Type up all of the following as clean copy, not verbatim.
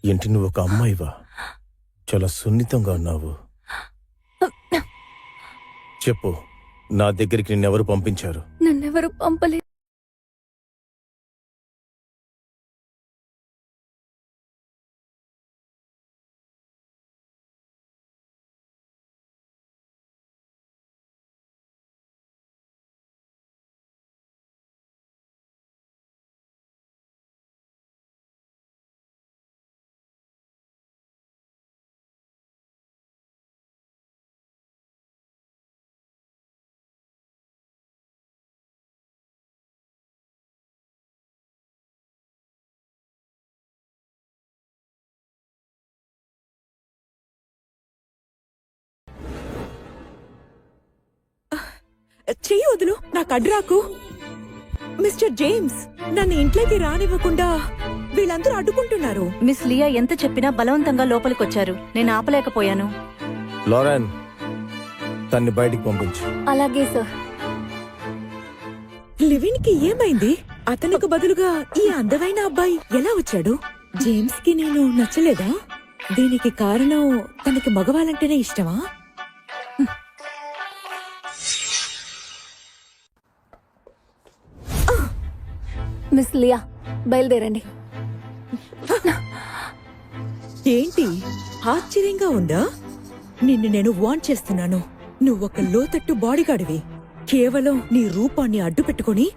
ఏంటి నువ్వు ఒక అమ్మాయివా? చాలా సున్నితంగా ఉన్నావు. చెప్పు, నా దగ్గరికి నిన్నెవరు పంపించారు? నన్నెవరు పంపలేదు. చెయ్యి వదులు, నాకు అడ్రాకు. మిస్టర్ జేమ్స్, నన్ను ఇంట్లోకి రానివ్వకుండా వీళ్ళందరూ అడ్డుకుంటున్నారు. మిస్ లియా ఎంత చెప్పినా బలవంతంగా లోపలికొచ్చారు. నేను ఆపలేకపోయాను. లారెన్, తన్ని బయటికి పంపించు. అలాగే సార్. లివిన్ కి ఏమైంది? అతనికి బదులుగా ఈ అందమైన అబ్బాయి ఎలా వచ్చాడు? జేమ్స్ కి నేను నచ్చలేదా? దీనికి కారణం తనకి మగవాళ్ళంటేనే ఇష్టమా? మిస్ లియా, బయలుదేరండి. ఏంటి ఆశ్చర్యంగా ఉందా? నిన్ను నేను వార్న్ చేస్తున్నాను. నువ్వొక లోతట్టు బాడీగాడివి. కేవలం నీ రూపాన్ని అడ్డు పెట్టుకుని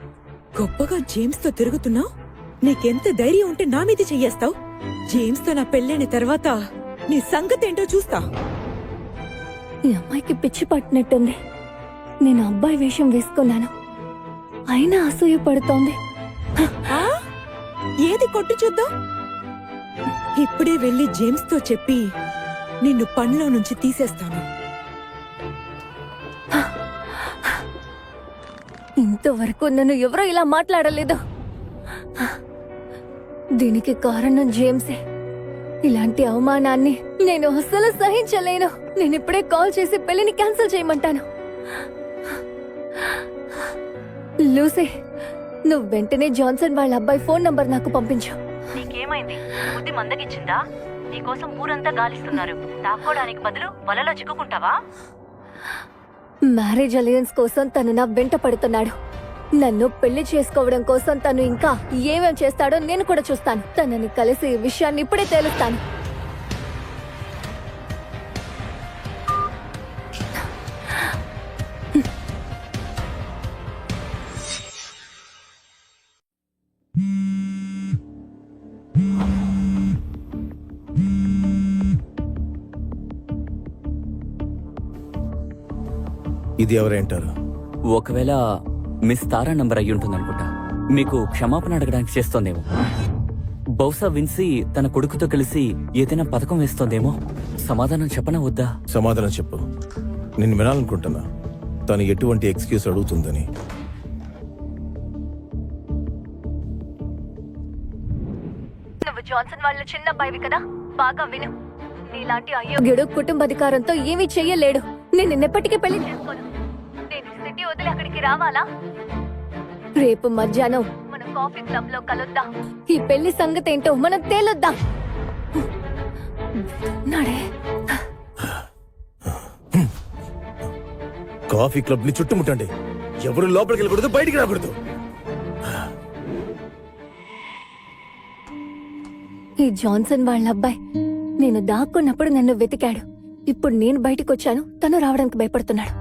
గొప్పగా జేమ్స్ తో తిరుగుతున్నావు. నీకెంత ధైర్యం ఉంటే నా మీద చెయ్యేస్తావు? జేమ్స్ తో నా పెళ్ళైన తర్వాత నీ సంగతేంటో చూస్తా. ఈ అమ్మాయికి పిచ్చి పట్టినట్టుంది. నేను అబ్బాయి వేషం వేసుకున్నాను, అయినా అసూయ పడుతోంది. ఏది కొట్టు చూద్దాం. ఇప్పుడే వెళ్లి జేమ్స్ తో చెప్పి నిన్ను పనిలో నుంచి తీసేస్తాను. ఇంతవరకు నన్ను ఎవరో ఇలా మాట్లాడలేదు. దీనికి కారణం జేమ్సే. ఇలాంటి అవమానాన్ని నేను అస్సలు సహించలేను. నేను ఇప్పుడే కాల్ చేసి పెళ్లిని క్యాన్సిల్ చేయమంటాను. లూసీ, నువ్వు వెంటనే జాన్సన్ వాళ్ళ అబ్బాయి ఫోన్ నంబర్ నాకు పంపించు. నీకేమైంది? బుద్ధి మందగిచ్చిందా? నీకోసం ఊరంతా గాలిస్తున్నారు. దాక్కోడానికి బదులు వలలో చిక్కుకుంటావా? మ్యారేజ్ అలయన్స్ కోసం తను నా వెంట పడుతున్నాడు. నన్ను పెళ్లి చేసుకోవడం కోసం తను ఇంకా ఏమేం చేస్తాడో నేను కూడా చూస్తాను. తనని కలిసి ఈ విషయాన్ని ఇప్పుడే తేలుస్తాను. ఇది ఎవరేంటారు? ఒకవేళ మిస్ తారా నంబర్ అయ్యి ఉంటుందనుకుంటా. మీకు క్షమాపణ అడగడానికి చేస్తోందేమో. బహుశా విన్సీ తన కొడుకుతో కలిసి ఏదైనా పథకం వేస్తోందేమో. సమాధానం చెప్పనా వద్దా? సమాధానం చెప్పు. నిన్ను వినాలనుకుంటున్నా, తను ఎటువంటి ఎక్స్క్యూజ్ అడుగుతుందని. నువ్వు జాన్సన్ వాళ్ళ చిన్న అబ్బాయివి కదా, బాగా విను. నీలాంటి అయోగ్యుడు కుటుంబాధికారంతో ఏమీ చెయ్యలేడు. నేను నిన్నెప్పటికీ పెళ్లి చేసుకోను. నేను సిటీ వదిలి అక్కడికి రావాలా? రేపు మధ్యాహ్నం మనం కాఫీ క్లబ్ లో కలుద్దాం. ఈ పెళ్లి సంగతి ఏంటో మనం తేలుద్దాం. కాఫీ క్లబ్ ని చుట్టుముట్టండి. ఎవరు లోపలికి వెళ్ళకూడదు, బయటికి రాకూడదు. ఈ జాన్సన్ వాళ్ళ అబ్బాయి నేను దాక్కున్నప్పుడు నన్ను వెతికాడు. ఇప్పుడు నేను బయటకు వచ్చాను, తను రావడానికి భయపడుతున్నాడు.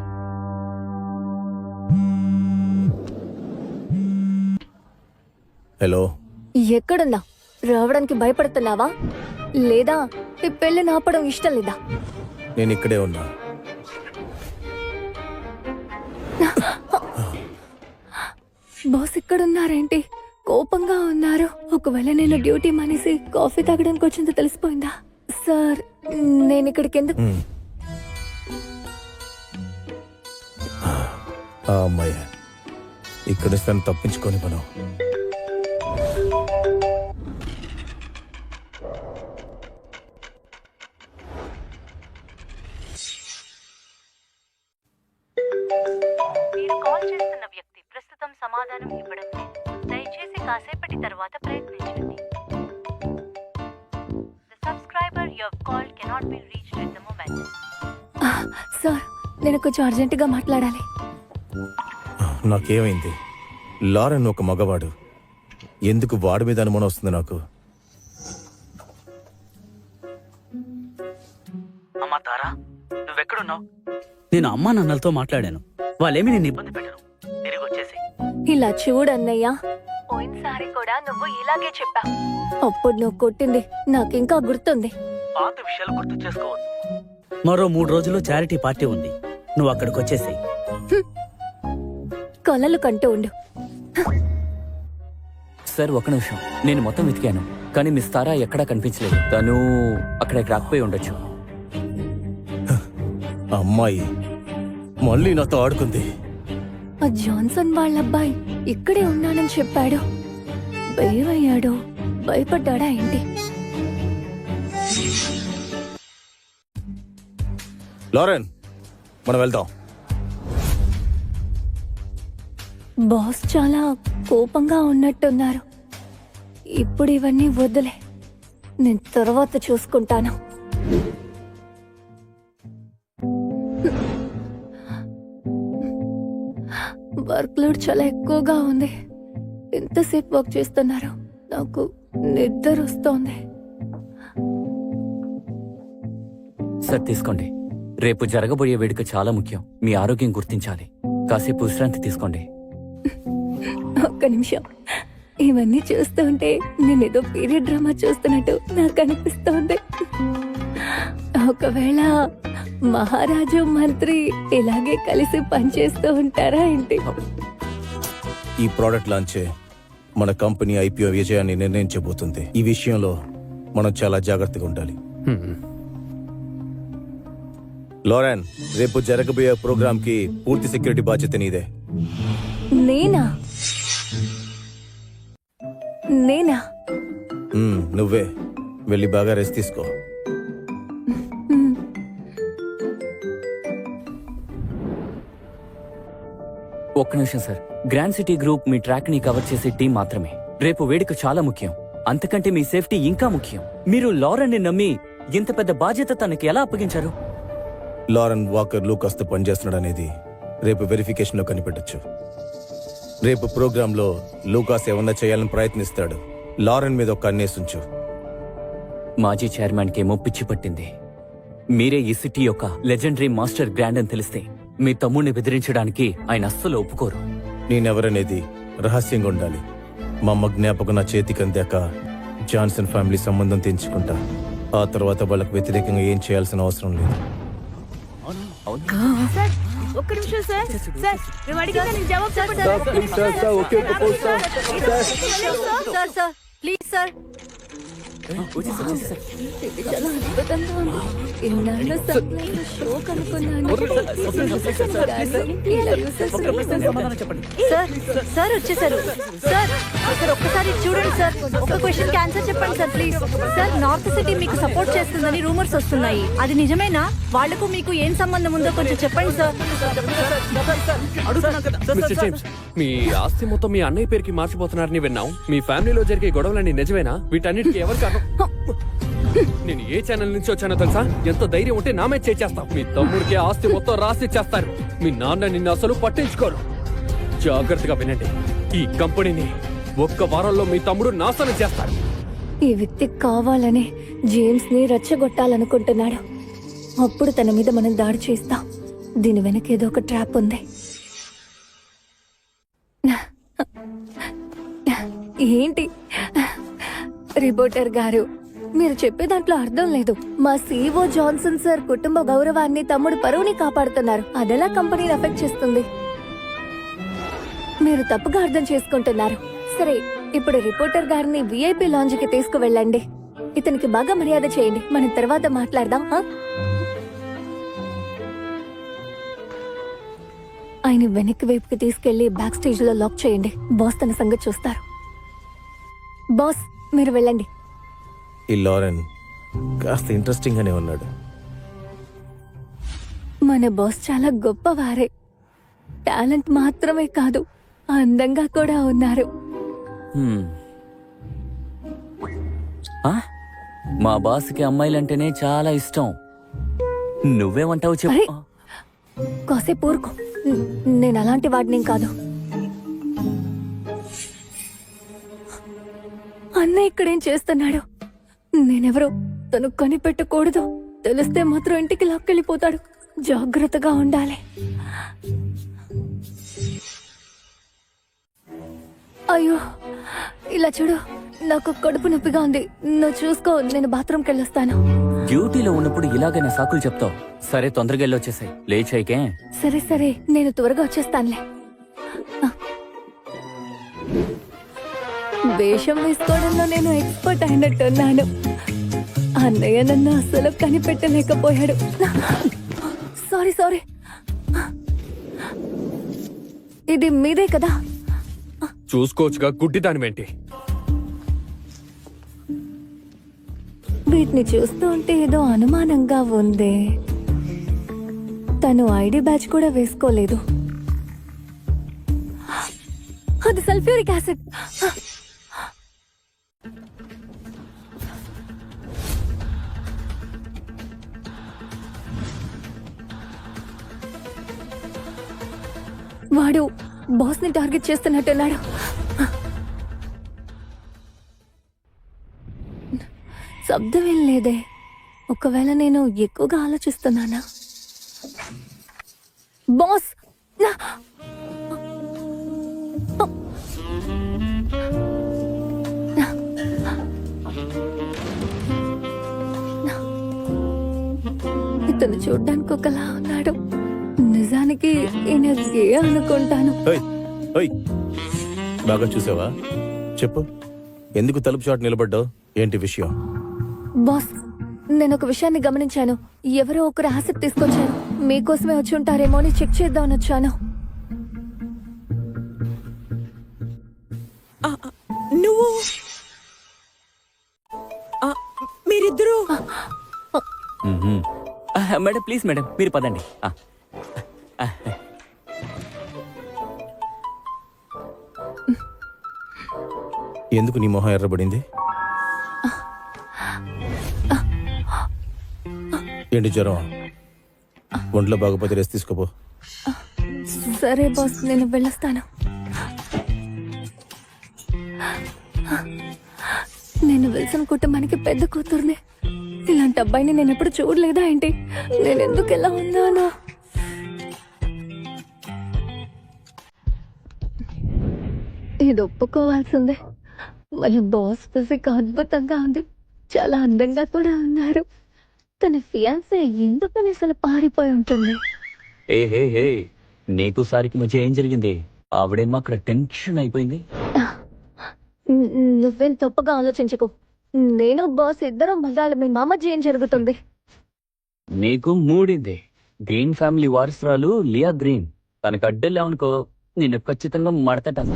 హలో, ఎక్కడున్నా? రావడానికి భయపడుతున్నావా? లేదా ఈ పెళ్లి నాపడం ఇష్టం లేదా? నేను ఇక్కడే ఉన్నా. బాస్ ఇక్కడున్నారేంటి? కోపంగా ఉన్నారు. ఒకవేళ నేను డ్యూటీ మానేసి కాఫీ తాగడానికి వచ్చిందో తెలిసిపోయిందా? సార్, నేను ఇక్కడికి ఎందుకు? ఆ అమ్మాయి ఇక్కడ తను తప్పించుకొని మనం సమాధానం ఇవ్వడం లేదు. దయచేసి కాసేపటి తర్వాత ప్రయత్నించండి. The subscriber you have called cannot be reached at the moment. Sir నేను కొంచెం అర్జెంటుగా మాట్లాడాలి. నాకేమైంది? లారెన్ ఒక మగవాడు, ఎందుకు వాడి మీద అనుమానం వస్తుంది నాకు? అమ్మా తారా, నువ్వెక్కడున్నావు? నేను అమ్మా నాన్నలతో మాట్లాడాను. వాళ్ళేమి నిన్ను ఇబ్బంది పెట్టరు. తిరిగి వచ్చేసి ఇలా చూడన్నయ్య, పోయినసారి కూడా నువ్వు ఇలాగే చెప్పావు. అప్పుడు నువ్వు కొట్టింది నాకింకా గుర్తుంది. పాత విషయాలు గుర్తు చేసుకోవద్దు. మరో 3 రోజుల్లో చారిటీ పార్టీ ఉంది. నువ్వు అక్కడికి వచ్చేసి కలలు కంటూ ఉండు. సార్ ఒక నిమిషం, నేను మొత్తం వెతికాను కానీ మిస్ తారా ఎక్కడా కనిపించలేదు. తను అక్కడికి రాకపోయి ఉండొచ్చు. ఆ అమ్మాయి మళ్ళీ నాతో ఆడుకుంది. ఆ జాన్సన్ వాళ్ళ అబ్బాయి ఇక్కడే ఉన్నానని చెప్పాడు. భయమయ్యాడో భయపడ్డాడా ఏంటి? లారెన్, మనం వెళ్దాం. బాస్ చాలా కోపంగా ఉన్నట్టున్నారు. ఇప్పుడు ఇవన్నీ వదిలే, నేను తర్వాత చూసుకుంటాను. వర్క్ లోడ్ చాలా ఎక్కువగా ఉంది. ఎంతసేపు వర్క్ చేస్తున్నారు? నాకు నిద్ర వస్తోంది. సార్ తీసుకోండి. రేపు జరగబోయే వేడుక చాలా ముఖ్యం. మీ ఆరోగ్యం గుర్తించాలి. కాసేపు విశ్రాంతి తీసుకోండి. ఒక్క నిమిషం. ఇవన్నీ చూస్తుంటే నేనేదో పీరియడ్ డ్రామా చూస్తున్నట్టు నాకు అనిపిస్తోంది. ఒకవేళ మహారాజు మంత్రి ఇలాగే కలిసి పనిచేస్తూ ఉంటారా ఏంటి? ఈ ప్రోడక్ట్ లాంచే మన కంపెనీ ఐపీఓ విజయాన్ని నిర్ణయించబోతుంది. ఈ విషయంలో మనం చాలా జాగ్రత్తగా ఉండాలి. లారెన్, రేపు జరగబోయే ప్రోగ్రామ్ కి పూర్తి సెక్యూరిటీ బాధ్యత నీదే. నేనా? నువ్వే. వెళ్ళి బాగా రెస్ట్ తీసుకో. ఒక్క నిమిషం సార్. గ్రాండ్ సిటీ గ్రూప్ మీ ట్రాక్ ని కవర్ చేసే టీం మాత్రమే. రేపు వేడుక చాలా ముఖ్యం. అంతకంటే మీ సేఫ్టీ ఇంకా ముఖ్యం. మీరు లారెన్ ని నమ్మి ఇంత పెద్ద బాధ్యత తనకి ఎలా అప్పగించారు? లారెన్ వాకర్ లూకాస్ తో పనిచేస్తున్నాడు అనేది రేపు వెరిఫికేషన్ లో కనిపెట్టొచ్చు. రేపు ప్రోగ్రామ్ లో లూకాస్ ఏమన్నా చేయాలని ప్రయత్నిస్తాడు. లారెన్ మీద ఒక కన్నేసుంచు. మాజీ చైర్మన్ కి పిచ్చి పట్టింది. మీరే ఈ సిటీ యొక్క లెజెండరీ మాస్టర్ గ్రాండ్ అని తెలిస్తే మీ తమ్ముడిని బెదిరించడానికి ఆయన అస్సలు ఒప్పుకోరు. నేనెవరనేది రహస్యంగా ఉండాలి. మా అమ్మ జ్ఞాపకం నా చేతికి అందాక జాన్సన్ ఫ్యామిలీ సంబంధం తెంచుకుంటా. ఆ తర్వాత వాళ్ళకు వ్యతిరేకంగా ఏం చేయాల్సిన అవసరం లేదు. ఒక్క నిమిషం సార్. సార్ మేము అడిగిన దానికి జవాబు చెప్పండి సార్. Sir please sir. ఇది చాలా అద్భుతంగా ఉంది. ఇన్నాళ్ళు సప్లైలో షోక్ అనుకున్నాను. సార్ వచ్చేసారు. సార్ సార్ ఒక్కసారి చూడండి సార్. ఒక క్వశ్చన్ ఆన్సర్ చెప్పండి sir please. Sir north city మీకు సపోర్ట్ చేస్తుందని రూమర్స్ వస్తున్నాయి. అది నిజమేనా? వాళ్లకు మీకు ఏం సంబంధం ఉందో కొంచెం చెప్పండి సార్. మిస్టర్ జేమ్స్, మీ ఆస్తి మొత్తం మీ అన్నయ్య పేరుకి మార్చిపోతున్నారని విన్నాం. మీ ఫ్యామిలీలో జరిగే గొడవలన్నీ నిజమేనా? వీటన్నిటికీ ఎవరు కారణం? నేను ఏ ఛానల్ నుంచి వచ్చానో తెలుసా? ఎంత ధైర్యం ఉంటే నా మీద చేస్తాం. మీ తమ్ముడికి ఆస్తి మొత్తం రాసి చేస్తారు. మీ నాన్న నిన్ను అసలు పట్టించుకోరు. జాగ్రత్తగా వినండి. ఈ కంపెనీని ఒక్క వారంలో మీ తమ్ముడు నాశనం చేస్తారు. ఈ వ్యక్తి కావాలని జేమ్స్ ని రెచ్చగొట్టాలనుకుంటున్నాడు. అప్పుడు తన మీద మనం దాడి చేస్తాం. దీని వెనక ఏదో ఒక ట్రాప్ ఉంది. ఏంటి రిపోర్టర్ గారు, మీరు చెప్పే దాంట్లో అర్థం లేదు. మా సీఈఓ జాన్సన్ సార్ కుటుంబ గౌరవాన్ని, తమ్ముడు పరువుని కాపాడుతున్నారు. అదెలా కంపెనీని ఎఫెక్ట్ చేస్తుంది? మీరు తప్పుగా అర్థం చేసుకుంటున్నారు. సరే, ఇప్పుడు రిపోర్టర్ గారిని విఐపి లాంజ్ కి తీసుకువెళ్ళండి. ఇతనికి బాగా మర్యాద చేయండి. మనం తర్వాత మాట్లాడదాం. ఆయన వెనక్కి వైపుకి తీసుకెళ్లి బ్యాక్ స్టేజ్ లో లాక్ చేయండి. బాస్ తన సంగతి చూస్తారు. బాస్ మీరు వెళ్ళండి. ఈ లారెన్ కాస్త ఇంట్రెస్టింగ్ గానే ఉన్నాడు. మన బాస్ చాలా గొప్పవారే. టాలెంట్ మాత్రమే కాదు, అందంగా కూడా ఉన్నారు. హ్మ్. ఆ? మా బాస్కి అమ్మాయిలంటేనే చాలా ఇష్టం. నువ్వేమంటావు అరే! చెప్పు. కాసేపు ఊరుకో. నేను అలాంటి వాడిని కాదు. అన్నయ్య ఇక్కడేం చేస్తున్నాడు? నేనెవరో తను కనిపెట్టకూడదు. తెలిస్తే మాత్రం ఇంటికి లాక్కెళ్ళిపోతాడు. జాగ్రత్తగా ఉండాలి. అయ్యో, ఇలా చూడు, నాకు కడుపు నొప్పిగా ఉంది. నువ్వు చూసుకో, నేను బాత్రూమ్కి వెళ్ళొస్తాను. డ్యూటీలో ఉన్నప్పుడు ఇలాగైనా సాకులు చెప్తావు. సరే, తొందరగా వెళ్ళొచ్చేసాయి. లేచాయికే. సరే సరే, నేను త్వరగా వచ్చేస్తానులే. వేషం వేసుకోవడంలో నేను ఎక్స్పర్ట్ అయినట్టున్నాను. అన్నయ్య నన్ను అస్సలు కనిపెట్టలేకపోయాడు. Sorry sorry. ఇది మీదే కదా? చూసుకోవచ్చుగా, గుడ్డి దానివేంటి? వీటిని చూస్తూ ఉంటే ఏదో అనుమానంగా ఉంది. తను ఐడి బ్యాచ్ కూడా వేసుకోలేదు. అది సల్ఫ్యూరిక్ యాసిడ్. వాడు బాస్ ని టార్గెట్ చేస్తున్నట్టున్నాడు. శబ్దం ఏం లేదే. ఒకవేళ నేను ఎక్కువగా ఆలోచిస్తున్నానా? బాస్! ఇతను చూడ్డానికి ఒకలా ఉన్నాడు. నిజానికి ఈయన గే అనుకుంటాను. ఓయ్, ఓయ్, బాగా చూసావా? చెప్పు, ఎందుకు తలుపు చాటు నిలబడ్డావు? ఏంటి విషయం? బాస్, నేను ఒక విషయాన్ని గమనించాను. ఎవరో ఒకరు యాసిడ్ తీసుకొచ్చారు. మీకోసమే వచ్చి ఉంటారేమో అని చెక్ చేద్దామని వచ్చాను. నువ్వు మీరిద్దరూ మేడం, ప్లీజ్ మేడం, మీరు పదండి. ఎందుకు నీ మొహం ఎర్రబడింది? ఏంటి జ్వరం? ఒంట్లో బాగోపోతే రెస్ట్ తీసుకోపో. సరే బాస్, నేను వెళ్ళొస్తాను. నేను విల్సన్ కుటుంబానికి పెద్ద కూతుర్ని. ఇలాంటి అబ్బాయిని నేను ఎప్పుడు చూడలేదా ఏంటి? నేను ఎందుకు ఎలా ఉన్నాను? ఇది ఒప్పుకోవాల్సిందే. వాళ్ళ బాస్ ఫిజిక్ అద్భుతంగా ఉంది. చాలా అందంగా కూడా ఉన్నారు. తన ఫియాన్సే ఎందుకని అసలు పారిపోయి ఉంటుంది. ఏ నీకు సారికి మధ్య ఏం జరిగింది? ఆవిడేమో అక్కడ టెన్షన్ అయిపోయింది. నువ్వేం తప్పుగా ఆలోచించకు. నేను బాస్ ఇద్దరం మగాళ్ళ. మీ మామజ్జి ఏం జరుగుతుంది? నీకు మూడింది. గ్రీన్ ఫ్యామిలీ వారసురాలు లియా గ్రీన్. తనకు అడ్డెళ్ళావనుకో, నేను ఖచ్చితంగా మడతటాను.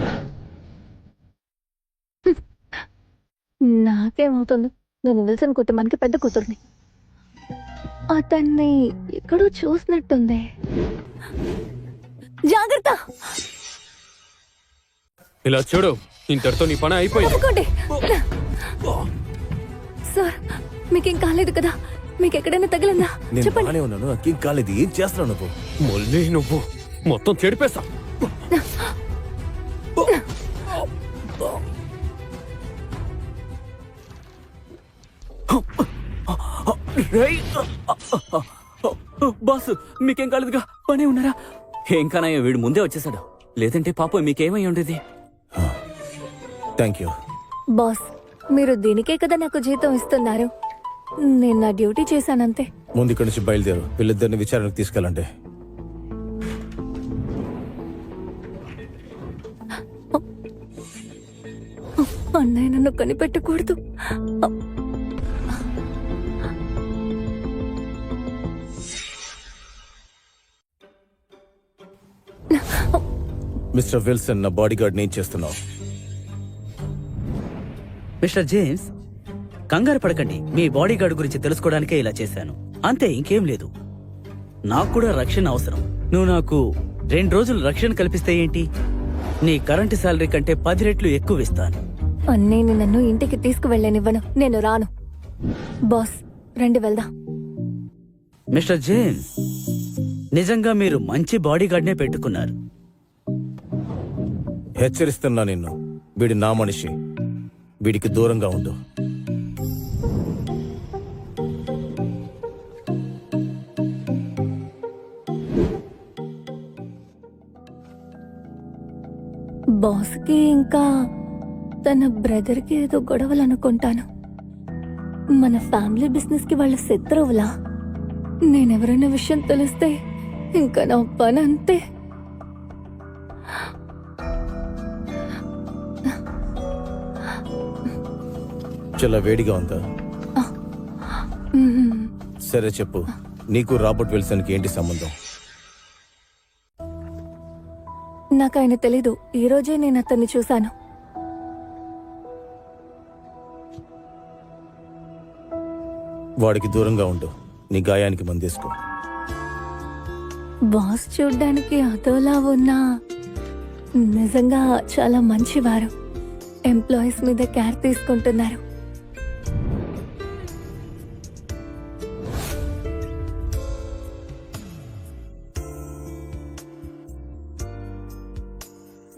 నాకేమవుతుంది? నేను విల్సన్ కుటుంబానికి పెద్ద కూతుర్ని. అతన్ని ఎక్కడో చూసినట్టుంది. జాగ్రత్త! ఇలా చూడు, ఇంతటితో నీ పని అయిపోయింది. ఒప్పుకోండి. సార్, మీకేం కాలేదు కదా? మీకు ఎక్కడైనా తగిలిందా? నేను చెప్పండి. బానే ఉన్నాను, నాకేం కాలేదు. ఏం చేస్తున్నావు నువ్వు? మళ్ళీ నువ్వు మొత్తం చెడిపేస్తా. బాస్, మీకేం కాలేదుగా? పనే ఉన్నారా? ఏం కానయ్యా, వీడు ముందే వచ్చేసాడు. లేదంటే పాప మీకేమై ఉండేది. Thank you. బాస్, మీరు దీనికే కదా నాకు జీతం ఇస్తున్నారు. నేను నా డ్యూటీ చేశానంతే. ముందు ఇక్కడి నుంచి బయలుదేరు. వీళ్ళిద్దరిని విచారణకు తీసుకెళ్ళండి. అన్నయ్య నన్ను కనిపెట్టకూడదు. మిస్టర్ విల్సన్, నా బాడీ గార్డ్ ఏం చేస్తున్నావు? మిస్టర్ జేమ్స్, కంగారు పడకండి. మీ బాడీ గార్డ్ గురించి తెలుసుకోవడానికే ఇలా చేశాను. అంతే, ఇంకేం లేదు. నాకు కూడా రక్షణ అవసరం. నువ్వు నాకు 2 రోజులు రక్షణ కల్పిస్తే ఏంటి? నీ కరెంటు శాలరీ కంటే 10 రెట్లు ఎక్కువ ఇస్తాను. అన్నయ్యని నన్ను ఇంటికి తీసుకువెళ్ళనివ్వను. నేను రాను. బాస్, రండి వెళ్దాం. మిస్టర్ జేన్, నిజంగా మీరు మంచి బాడీ గార్డ్నే పెట్టుకున్నారు. హెచ్చరిస్తున్నా నిన్ను. వీడి నా మనిషి. వీడికి దూరంగా ఉండు. బాస్కి ఇంకా తన బ్రదర్కి ఏదో గొడవలు అనుకుంటాను. మన ఫ్యామిలీ బిజినెస్ కి వాళ్ళ శత్రువులా? నేనెవరైనా విషయం తెలిస్తే ఇంకా నా పని అంతే. చాలా వేడిగా ఉందా? మ్మ్. సరే చెప్పు, నీకు రాబర్ట్ విల్సన్కి ఏంటి సంబంధం? నాకు ఆయన తెలీదు. ఈ రోజే నేను అతన్ని చూశాను. వాడికి దూరంగా ఉండు. నీ గాయానికి మందేసుకో. బాస్ చూడ్డానికి అదోలా ఉన్నా నిజంగా చాలా మంచివారు. ఎంప్లాయీస్ మీద కేర్ తీసుకుంటున్నారు.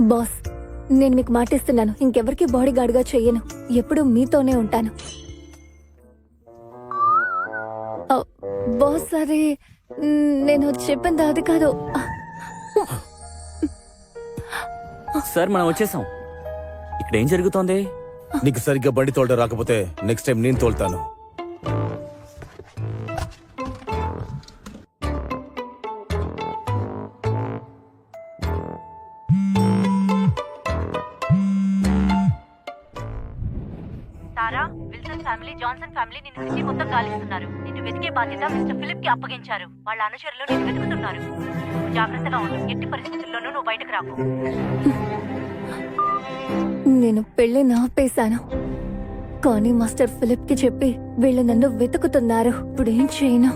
బాస్, నేను మీకు మాటిస్తున్నాను, ఇంకెవరికి బాడీ గార్డ్గా చెయ్యను. ఎప్పుడూ మీతోనే ఉంటాను. బాస్, అరే నేను చెప్పింది అది కాదు. సార్ మనం వచ్చేసాం. ఇక్కడ ఏం జరుగుతోంది? నీకు సరిగ్గా బండి తోలడం రాకపోతే నెక్స్ట్ టైం నేను తోలుతాను. తారా, విల్సన్ ఫ్యామిలీ, జాన్సన్ ఫ్యామిలీ నిన్ను సిటీ మొత్తం గాలిస్తున్నారు. నిన్ను వెతికే బాధ్యత మిస్టర్ ఫిలిప్ కి అప్పగించారు. వాళ్ళ అనుచరులు నిన్ను వెతుకుతున్నారు. నువ్వు జాగ్రత్తగా ఉండు. ఎట్టి పరిస్థితుల్లోనూ నువ్వు బయటకు రాకు. నేను పెళ్లి నాపేశాను, కానీ మాస్టర్ ఫిలిప్ కి చెప్పి వీళ్ళు నన్ను వెతుకుతున్నారు. ఇప్పుడు ఏం చేయను?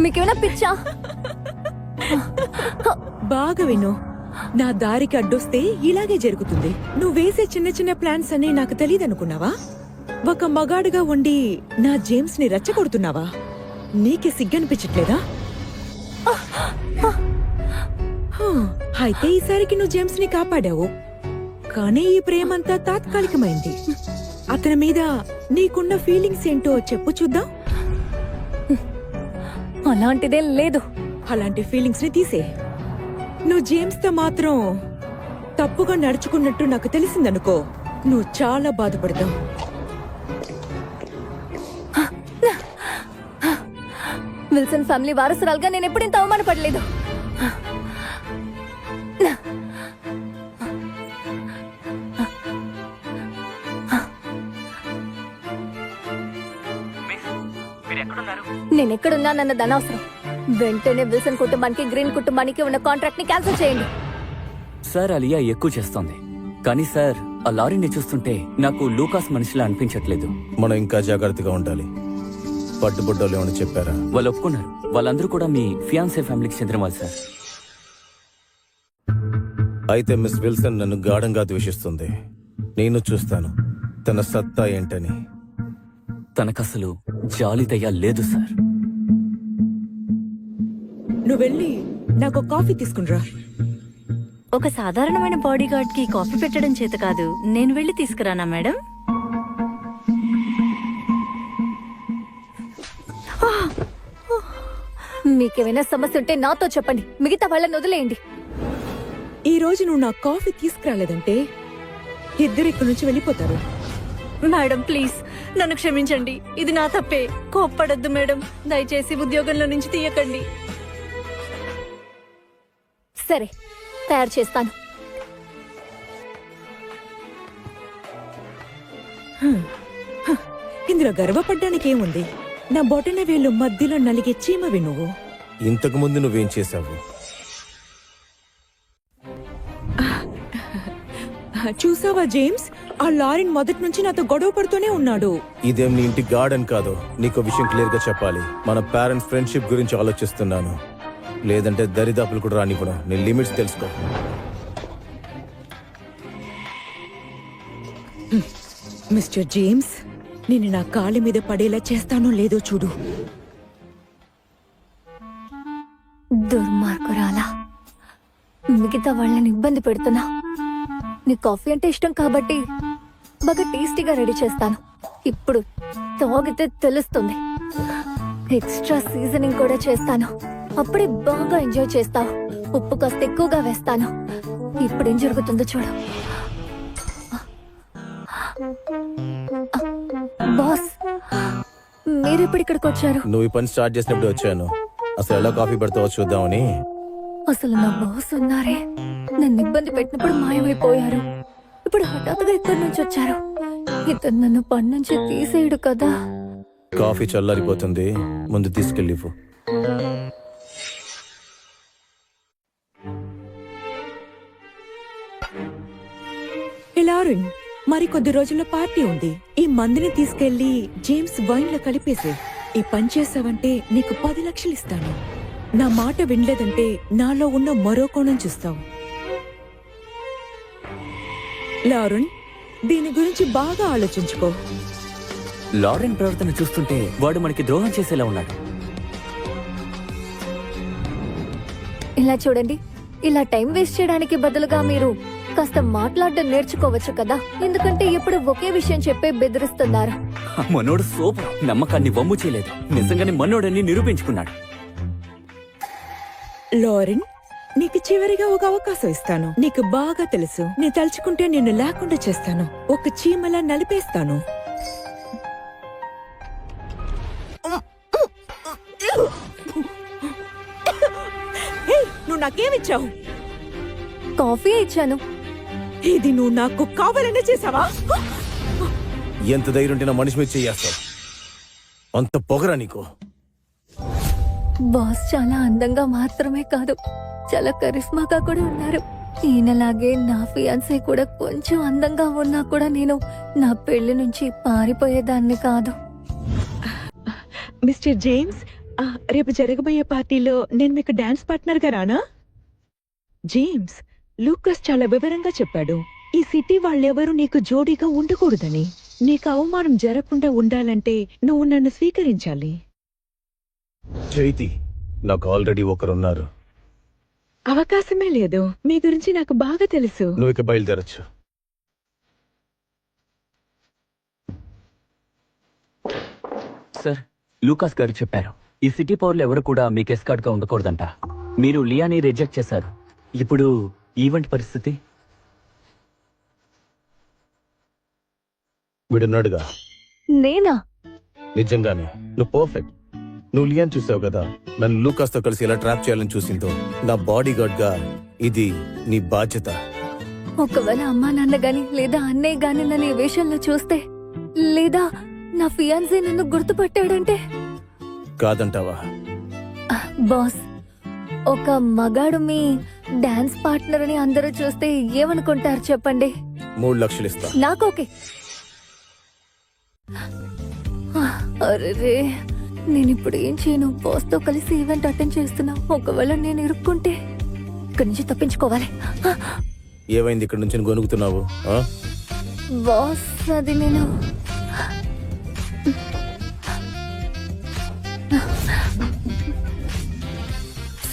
మీకేమైనా పిచ్చా? బాగా విను. నా దారికి అడ్డొస్తే ఇలాగే జరుగుతుంది. నువ్వు వేసే చిన్న చిన్న ప్లాన్స్ అన్నీ నాకు తెలియదనుకున్నావా? ఒక మగాడుగా ఉండి నా జేమ్స్ ని రెచ్చగొడుతున్నావా? నీకే సిగ్గనిపించట్లేదా? అయితే ఈసారికి నువ్వు జేమ్స్ ని కాపాడావు, కానీ ఈ ప్రేమంతా తాత్కాలికమైంది. అతని మీద నీకున్న ఫీలింగ్స్ ఏంటో చెప్పు చూద్దాం. అలాంటిదేం లేదు. అలాంటి ఫీలింగ్స్ ని తీసే. నువ్వు జేమ్స్ తో మాత్రం తప్పుగా నడుచుకున్నట్టు నాకు తెలిసిందనుకో, నువ్వు చాలా బాధపడతావు. విల్సన్ ఫ్యామిలీ వారసురాలుగా నేను ఎప్పుడూ ఇంత అవమానపడలేదు. నేను ఎక్కడున్నానన్నది అనవసరం. వెంటనే విల్సన్ కుటుంబానికి, గ్రీన్ కుటుంబానికి ఉన్న కాంట్రాక్ట్ ని క్యాన్సిల్ చేయండి. సార్ అలియా ఎక్కువ చేస్తోంది, కానీ సార్ ఆ లారీని చూస్తుంటే నాకు లూకాస్ మనిషిలా అనిపించట్లేదు. మనం ఇంకా జాగ్రత్తగా ఉండాలి. పట్టుబుడ్డోళ్ళు ఏమని చెప్పారా? వాళ్ళు ఒప్పుకున్నారు. వాళ్ళందరూ కూడా మీ ఫియాన్సే ఫ్యామిలీకి చెందిన వాళ్ళు సార్. అయితే మిస్ విల్సన్ నన్ను గాఢంగా ద్వేషిస్తుంది. నేను చూస్తాను తన సత్తా ఏంటని. తనకసలు జాలి దయ లేదు సార్. నువ్వు వెళ్ళి నాకు కాఫీ తీసుకునిరా. ఒక సాధారణమైన బాడీ గార్డ్ కి కాఫీ పెట్టడం చేత కాదు. నేను వెళ్ళి తీసుకురానా మేడం? మీకేమైనా సమస్య ఉంటే నాతో చెప్పండి, మిగతా వాళ్ళని వదిలేయండి. ఈ రోజు నువ్వు నా కాఫీ తీసుకురాలేదంటే ఇద్దరు ఇక్కడి నుంచి వెళ్ళిపోతారు. మేడం ప్లీజ్ నన్ను క్షమించండి. ఇది నా తప్పే. కోప్పడద్దు మేడం. దయచేసి ఉద్యోగంలో నుంచి తీయకండి. సరే, తయారు చేస్తాను. ఇందులో గర్వపడ్డానికి ఏముంది? నా బొటన వేళ్ళు మధ్యలో నలిగే చీమవి నువ్వు. ఇంతకు ముందు నువ్వేం చేశావు? చూసావా జేమ్స్, ఆ లారిన్ మొదటి నుంచి నాతో గొడవ పడుతూనే ఉన్నాడు. ఇదేం నీ ఇంటి గార్డెన్ కాదు. నీకు విషయం క్లియర్ గా చెప్పాలి. మన పేరెంట్స్ ఫ్రెండ్షిప్ గురించి ఆలోచిస్తున్నాను. లేదంటే దరిదాపులు కూడా రానివ్వను. నీ లిమిట్స్ తెలుసుకో. మిస్టర్ జేమ్స్, నేను నా కాళ్ళ మీద పడేలా చేస్తానో లేదో చూడు. దుర్మార్గురాలా, మిగతా వాళ్ళని ఇబ్బంది పెడుతున్నా. నీ కాఫీ అంటే ఇష్టం కాబట్టి బాగా టేస్టీగా రెడీ చేస్తాను. ఇప్పుడు తాగితే తెలుస్తుంది. ఎక్స్ట్రా సీజనింగ్ కూడా చేస్తాను. అప్పుడే బాగా ఎంజాయ్ చేస్తావు. ఉప్పు కాస్త ఎక్కువగా వేస్తాను. ఇప్పుడు ఏం జరుగుతుందో చూడు. బాస్, మీరెప్పుడు ఇక్కడికి వచ్చారు? నువ్వు ఈ పని స్టార్ట్ చేసినప్పుడు వచ్చాను. అసలు ఎలా కాఫీ పెడతావో చూద్దామని. అసలు నా బాస్ ఉన్నారే, నన్ను ఇబ్బంది పెట్టినప్పుడు మాయమైపోయారు. ఇప్పుడు హఠాత్తుగా ఇక్కడి నుంచి వచ్చారు. ఇతను నన్ను పని నుంచి తీసేయడు కదా. కాఫీ చల్లారిపోతుంది, ముందు తీసుకెళ్ళివ్వు. లారెన్, మరి కొద్ది రోజుల్లో పార్టీ ఉంది. ఈ మందుని తీసుకెళ్లి జేమ్స్ వైన్ లో కలిపేసే. ఈ పని చేసావంటే నీకు 10 లక్షలు ఇస్తాను. నా మాట వినలేదంటే నాలో ఉన్న మరో కోణం చూస్తావు. లారెన్, దీని గురించి బాగా ఆలోచించుకో. లారెన్ ప్రవర్తన చూస్తుంటే వాడు మనకి ద్రోహం చేసేలా ఉన్నాడు. ఇలా చూడండి, ఇలా టైం వేస్ట్ చేయడానికి బదులుగా మీరు కాస్త మాట్లాడడం నేర్చుకోవచ్చు కదా. ఎందుకంటే ఎప్పుడు ఒకే విషయం చెప్పే బెదిరిస్తున్నారు. ఆ మనోడు సూపర్. నమ్మకాన్ని వమ్ము చేయలేదు. నిజంగానే మనోడని నిరూపించుకున్నాడు. లారెన్, నీకు చివరిగా ఒక అవకాశం ఇస్తాను. నీకు బాగా తెలుసు, నేను తలుచుకుంటే నిన్ను లేకుండా చేస్తాను. ఒక చీమలా నలిపేస్తాను. ఏయ్, నువ్వు నాకేమిచ్చావు? కాఫీ ఇచ్చాను. ఇది నువ్వు నాకు కావాలనే చేసావా? ఎంత ధైర్యం ఉంటే నా మనిషి మీద చేయేస్తావు? అంత పొగరా నీకు? బాస్ చాలా అందంగా మాత్రమే కాదు, చాలా కరిస్మాగా కూడా ఉన్నారు. ఈయనలాగే నా ఫియాన్సీ కూడా కొంచెం అందంగా ఉన్నా కూడా నేను నా పెళ్లి నుంచి పారిపోయేదాన్ని కాదు. మిస్టర్ జేమ్స్, రేపు జరగబోయే పార్టీలో నేను మీకు డాన్స్ పార్ట్నర్ గా రానా? జేమ్స్, లూకస్ చాలా వివరంగా చెప్పాడు. ఈ సిటీ వాళ్ళెవరూ నీకు జోడీగా ఉండకూడదని. నీకు అవమానం జరగకుండా ఉండాలంటే నువ్వు నన్ను స్వీకరించాలి. చైతి, నాకు ఆల్రెడీ ఒకరున్నారు. అవకాశమే లేదు. మీ గురించి నాకు బాగా తెలుసు. నువ్వు ఇక బయలుదేరచ్చు. సార్, లూకాస్ గారు చెప్పారు ఈ సిటీ పౌరులు ఎవరు కూడా మీకు ఎస్కార్ట్ గా ఉండకూడదంట. మీరు లియాని రిజెక్ట్ చేశారు. ఇప్పుడు ఈవెంట్ పరిస్థితి? వీడున్నాడుగా. నేనా? నిజంగానే నువ్వు పర్ఫెక్ట్. నువ్వు లియాన్ చూసావు కదా, నన్ను లూకాస్ తో కలిసి ఎలా ట్రాప్ చేయాలని చూసిందో. నా బాడీ గార్డ్ గా ఇది నీ బాధ్యత. ఒకవేళ అమ్మా నాన్న గాని లేదా అన్నయ్య గాని నన్ను ఈ వేషంలో చూస్తే, లేదా నా ఫియాన్సీ నన్ను గుర్తుపట్టాడంటే? కాదంటావా? బాస్, ఒక మగాడు మీ డాన్స్ పార్ట్నర్ అని అందరూ చూస్తే ఏమనుకుంటారు చెప్పండి? 3 లక్షలు ఇస్తా. నాకోకే. అరే, నేను ఇప్పుడు ఏం చేయను? బాస్ తో కలిసి ఈవెంట్ అటెండ్ చేస్తున్నా. ఒకవేళ నేను ఇరుక్కుంటే ఇక్కడి నుంచి తప్పించుకోవాలి. ఏమైంది ఇక్కడ నుంచి గొనుగుతున్నావు? బాస్, అది నేను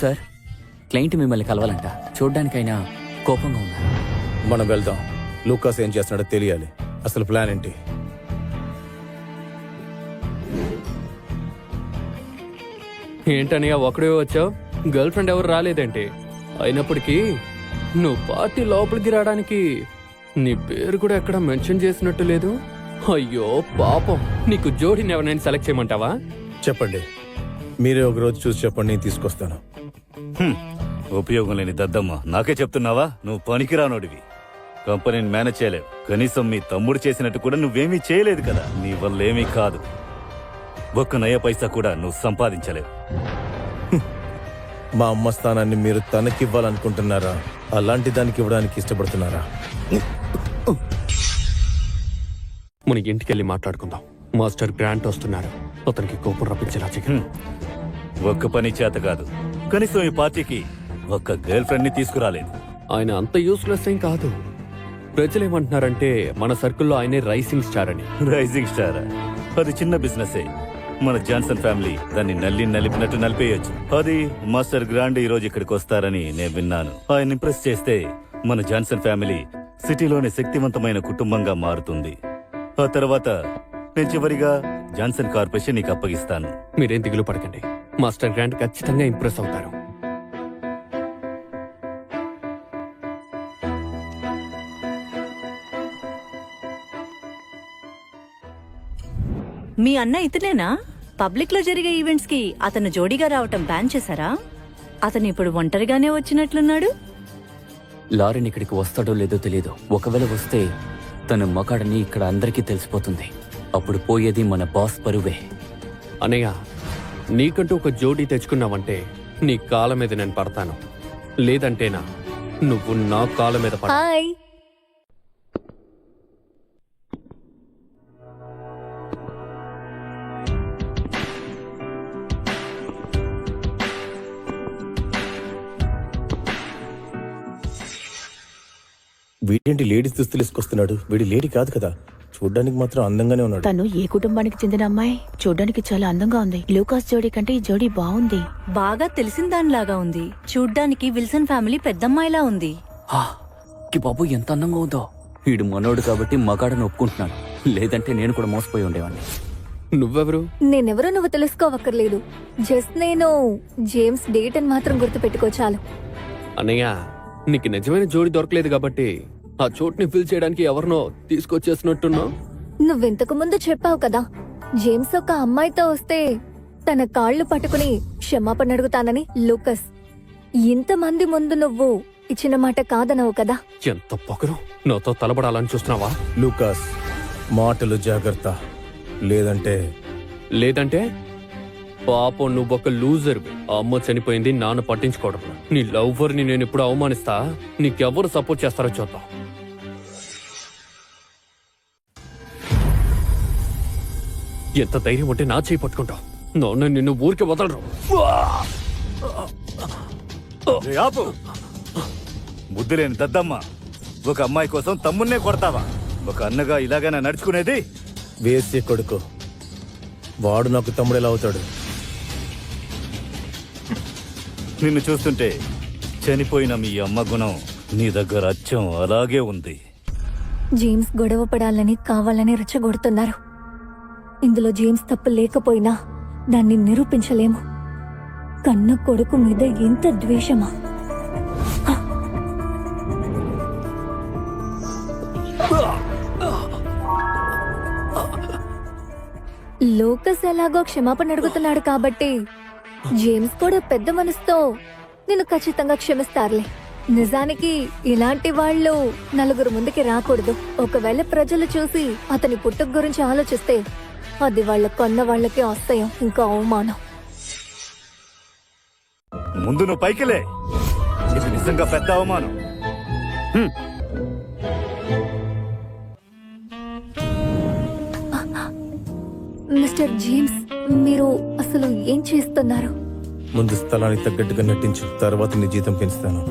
సార్, క్లయింట్ మిమ్మల్ని కలవాలంట. చూడ్డానికైనా కోపంగా ఉన్నారు. మనం వెళ్దాం. లూకాస్ ఏం చేస్తున్నాడో తెలియాలి. అసలు ప్లాన్ ఏంటి? ఏంటని ఒకడే వచ్చావు? గర్ల్ ఫ్రెండ్ ఎవరు రాలేదేంటి? అయినప్పటికీ నువ్వు పార్టీ లోపలికి రావడానికి నీ పేరు కూడా ఎక్కడ మెన్షన్ చేసినట్టు లేదు. అయ్యో పాపం, నీకు జోడిని ఎవరినైనా సెలెక్ట్ చేయమంటావా? చెప్పండి, మీరే ఒక రోజు చూసి చెప్పండి, నేను తీసుకొస్తాను. ఉపయోగం లేని దద్దమ్మ, నాకే చెప్తున్నావా? నువ్వు పనికిరానోడివి. కంపెనీని మేనేజ్ చేయలేవు. కనీసం మీ తమ్ముడు చేసినట్టు కూడా నువ్వేమీ చేయలేదు కదా. నీ వల్ల ఏమీ కాదు. ఒక్క నయ పైసా కూడా నువ్వు సంపాదించలేవు. మా అమ్మ స్థానాన్ని మీరు తనకివ్వాలనుకుంటున్నారా? అలాంటి దానికి ఇవ్వడానికి ఇష్టపడుతున్నారా? మన ఇంటికెళ్ళి మాట్లాడుకుందాం. మాస్టర్ గ్రాంట్ వస్తున్నారు. అతనికి కోపం రప్పించేలా చెయ్యి. ఒక్క పని చేత కాదు, కనీసం ఈ పార్టీకి ఒక్క గర్ల్ ఫ్రెండ్ ని తీసుకురాలేదు. ఆయన అంత యూస్లెస్ ఏం కాదు. ప్రజలేమంటున్నారంటే మన సర్కిల్లో ఆయనే రైసింగ్ స్టార్ అని. రైజింగ్ స్టార్ అది చిన్న బిజినెస్. మన జాన్సన్ ఫ్యామిలీ దాన్ని నలిపినట్టు నలిపేయొచ్చు. అది మాస్టర్ గ్రాండ్ ఈ రోజు ఇక్కడికి వస్తారని నేను విన్నాను. ఆయన ఇంప్రెస్ చేస్తే మన జాన్సన్ ఫ్యామిలీ సిటీలోని శక్తివంతమైన కుటుంబంగా మారుతుంది. ఆ తర్వాత నేను చివరిగా జాన్సన్ కార్పొరేషన్ నీకు అప్పగిస్తాను. మీరేం దిగులు పడకండి. మాస్టర్ గ్రాంట్ ఖచ్చితంగా ఇంప్రెస్ అవుతారు. మీ అన్న ఇతనేనా? పబ్లిక్ లో జరిగే ఈవెంట్స్ కి అతను జోడీగా రావటం బ్యాన్ చేశారా? అతను ఇప్పుడు ఒంటరిగానే వచ్చినట్లున్నాడు. లారెన్ ఇక్కడికి వస్తాడో లేదో తెలియదు. ఒకవేళ వస్తే తన మగాడని ఇక్కడ అందరికీ తెలిసిపోతుంది. అప్పుడు పోయేది మన బాస్ పరువే. అనయ్య, నీకంటూ ఒక జోడీ తెచ్చుకున్నావంటే నీ కాళ్ళ మీద నేను పడతాను. లేదంటేనా నువ్వు నా కాళ్ళ మీద పడ. హాయ్. వీడేంటి లేడీస్ దుస్తులు వేసుకొస్తున్నాడు? వీడి లేడీ కాదు కదా. చూడ్డానికి మాత్రం అందంగానే ఉన్నాడు. తను ఏ కుటుంబానికి చెందిన అమ్మాయి? చూడ్డానికి చాలా అందంగా ఉంది. లూకాస్ జోడీ కంటే ఈ జోడీ బాగుంది. బాగా తెలిసిన దానిలాగా ఉంది. చూడ్డానికి విల్సన్ ఫ్యామిలీ పెద్దమ్మాయిలా ఉంది. కి బాబు ఎంత అందంగా ఉందో. వీడు మనోడు కాబట్టి మగాడని ఒప్పుకుంటున్నాను. లేదంటే నేను కూడా మోసపోయి ఉండేవాడిని. నువ్వెవరు? నేనెవరో నువ్వు తెలుసుకోవక్కర్లేదు. జస్ట్ నేను జేమ్స్ డేట్ అని మాత్రం గుర్తు పెట్టుకో చాలు. అన్నయ్య, నీకు నిజమైన జోడి దొరకలేదు కాబట్టి ఆ చోటుని ఫిల్ చేయడానికి ఎవరినో తీసుకొచ్చేసినట్టున్నావు. నువ్వింతకు ముందు చెప్పావు కదా, జేమ్స్ ఒక అమ్మాయితో వస్తే తన కాళ్ళు పట్టుకుని క్షమాపణ అడుగుతానని. లూకస్, ఇంతమంది ముందు నువ్వు ఇచ్చిన మాట కాదనవు కదా. ఎంత పొగరు! నాతో తలబడాలని చూస్తున్నావా? లూకాస్, మాటలు జాగ్రత్త. లేదంటే పాపం నువ్వొక లూజర్. ఆ అమ్మ చనిపోయింది, నాన్న పట్టించుకోవడం. నీ లవ్వర్ ని నేను ఇప్పుడు అవమానిస్తా. నీకెవ్వరు సపోర్ట్ చేస్తారో చూద్దాం. ఎంత ధైర్యం ఉంటే నా చేయి పట్టుకుంటావు. నాన్న నిన్ను ఊరికి వదలరు. రే ఆపు! బుద్ధిలేని దద్దమ్మ, ఒక అమ్మాయి కోసం తమ్మున్నే కొడతావా? ఒక అన్నగా ఇలాగైనా నడుచుకునేది? వేసే కొడుకు వాడు నాకు తమ్ముడు ఎలా అవుతాడు? నిన్ను చూస్తుంటే చనిపోయిన మీ అమ్మ గుణం నీ దగ్గర అచ్చం అలాగే ఉంది. జేమ్స్ గొడవ పడాలని కావాలని రెచ్చగొడుతున్నారు. ఇందులో జేమ్స్ తప్పు లేకపోయినా దాన్ని నిరూపించలేము. కన్న కొడుకు మీద ఎంత ద్వేషమా! లూకస్ ఎలాగో క్షమాపణ అడుగుతున్నాడు కాబట్టి జేమ్స్ కూడా పెద్ద మనసుతో నిన్ను ఖచ్చితంగా క్షమిస్తారులే. నిజానికి ఇలాంటి వాళ్ళు నలుగురు ముందుకి రాకూడదు. ఒకవేళ ప్రజలు చూసి అతని పుట్టుక గురించి ఆలోచిస్తే అది వాళ్ళ కొన్న వాళ్ళకే అసహ్యం, ఇంకా అవమానం. ముందు నువ్వు పైకిలే. ఇది నిజంగా పెద్ద అవమానం. మిస్టర్ జేమ్స్, మీరు అసలు ఏం చేస్తున్నారు? ముందు స్థలానికి తగ్గట్టుగా నటించు, తర్వాత నీ జీతం పెంచుతాను.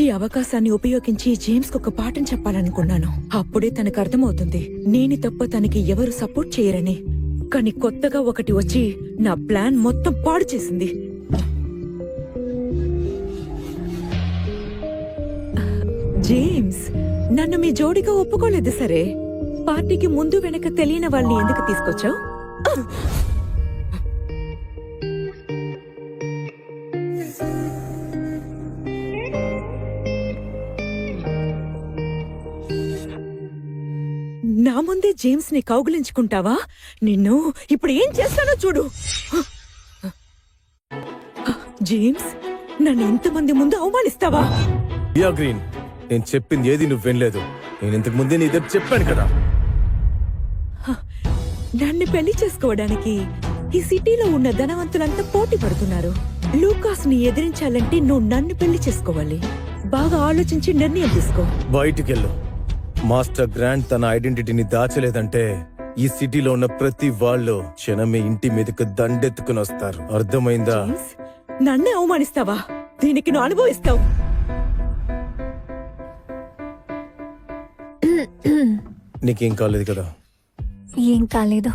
ఈ అవకాశాన్ని ఉపయోగించి జేమ్స్ ఒక పాఠం చెప్పాలనుకున్నాను. అప్పుడే తనకు అర్థమవుతుంది నేను తప్ప తనకి ఎవరు సపోర్ట్ చేయరని. కానీ కొత్తగా ఒకటి వచ్చి నా ప్లాన్ మొత్తం పాడు చేసింది. జేమ్స్, నన్ను మీ జోడిగా ఒప్పుకోలేదు సరే. పార్టీకి ముందు వెనక తెలియని వాళ్ళని ఎందుకు తీసుకొచ్చావు? నా ముందే జేమ్స్ ని కౌగిలించుకుంటావా? నిన్ను ఇప్పుడు ఏం చేస్తానో చూడు. జేమ్స్, నన్ను ఇంతమంది ముందు అవమానిస్తావా? యా గ్రీన్, నేను చెప్పింది ఏది నువ్వు వినలేదు. నేను ఇంతకు ముందే నీ దగ్గర చెప్పాను కదా. నన్ను పెళ్లి చేసుకోవడానికి ఈ సిటీలో ఉన్న ధనవంతులంతా పోటీ పడుతున్నారు. లూకాస్ ని ఎదిరించాలంటే నువ్వు నన్ను పెళ్లి చేసుకోవాలి. బాగా ఆలోచించి నిర్ణయం తీసుకో. బయటికెళ్ళు. మాస్టర్ గ్రాంట్ తన ఐడెంటిటీని దాచలేదంటే ఈ సిటీలో ఉన్న ప్రతి వాళ్ళు క్షణమే ఇంటి మీదకి దండెత్తుకుని వస్తారు. అర్థమైందా? జేమ్స్, నన్నే అవమానిస్తావా? దీనికి నువ్వు అనుభవిస్తావు. నీకేం కాలేదు కదా? ఏం కాలేదు.